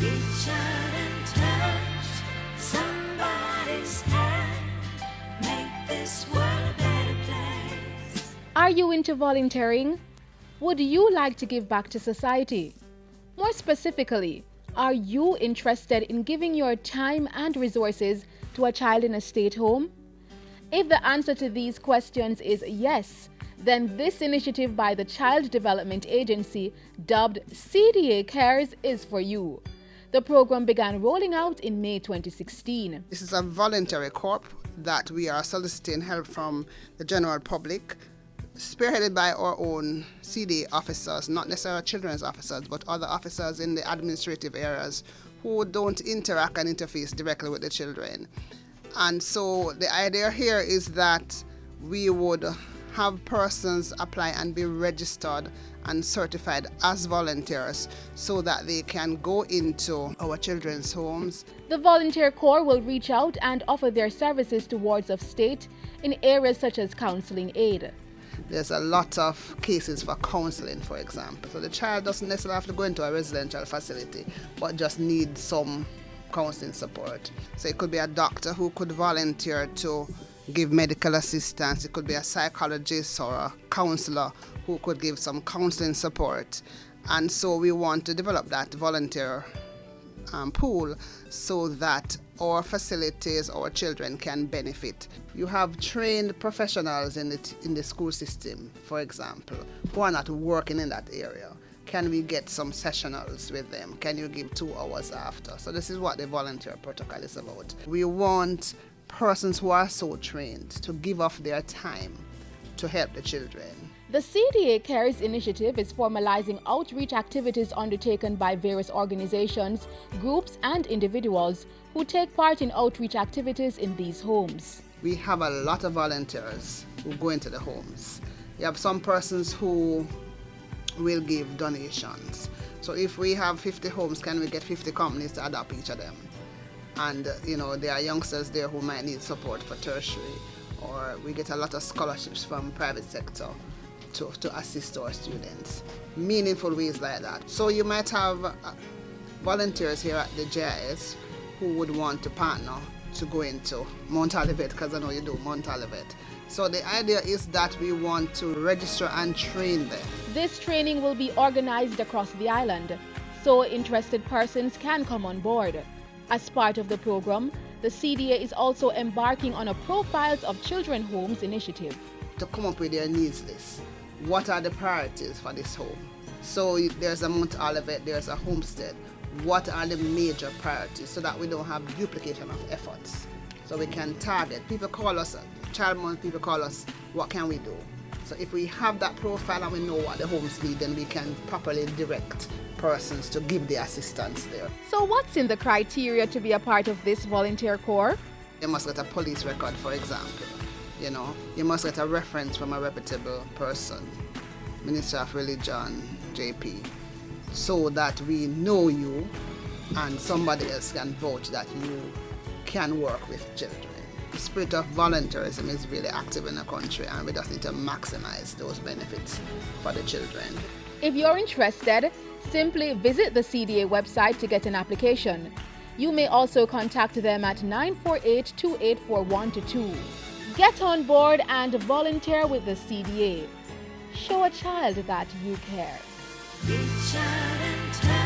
Reach out and touch somebody's hand. Make this world a better place. Are you into volunteering? Would you like to give back to society? More specifically, are you interested in giving your time and resources to a child in a state home? If the answer to these questions is yes, then this initiative by the Child Development Agency, dubbed Cda Cares, is for you. The program began rolling out in May 2016. This is a voluntary corps that we are soliciting help from the general public, spearheaded by our own CDA officers, not necessarily children's officers, but other officers in the administrative areas who don't interact and interface directly with the children. And so the idea here is that we would have persons apply and be registered and certified as volunteers so that they can go into our children's homes. The Volunteer Corps will reach out and offer their services to wards of state in areas such as counseling aid. There's a lot of cases for counseling, for example. So the child doesn't necessarily have to go into a residential facility, but just needs some counseling support. So it could be a doctor who could volunteer to give medical assistance. It could be a psychologist or a counselor who could give some counseling support. And so we want to develop that volunteer pool so that our facilities, our children can benefit. You have trained professionals in the school system, for example, who are not working in that area. Can we get some sessionals with them? Can you give 2 hours after? So this is what the volunteer protocol is about. We want persons who are so trained to give up their time to help the children. The Cda Cares initiative is formalizing outreach activities undertaken by various organizations, groups, and individuals who take part in outreach activities in these homes. We have a lot of volunteers who go into the homes. You have some persons who will give donations. So if we have 50 homes, can we get 50 companies to adopt each of them? And there are youngsters there who might need support for tertiary, or we get a lot of scholarships from private sector to assist our students. Meaningful ways like that. So you might have volunteers here at the GIS who would want to partner to go into Mount Olivet, because I know you do Mount Olivet. So the idea is that we want to register and train them. This training will be organized across the island, so interested persons can come on board. As part of the program, the CDA is also embarking on a Profiles of Children Homes initiative. To come up with their needs list. What are the priorities for this home? So there's a Mount Olivet, there's a homestead. What are the major priorities so that we don't have duplication of efforts? So we can target. People call us, Child Month, people call us, what can we do? So if we have that profile and we know what the homes need, then we can properly direct persons to give the assistance there. So what's in the criteria to be a part of this volunteer corps? You must get a police record, for example. You must get a reference from a reputable person, Minister of Religion, JP, so that we know you and somebody else can vouch that you can work with children. The spirit of volunteerism is really active in the country, and we just need to maximize those benefits for the children. If you're interested, simply visit the CDA website to get an application. You may also contact them at 948-284122. Get on board and volunteer with the CDA. Show a child that you care. Reach out and touch.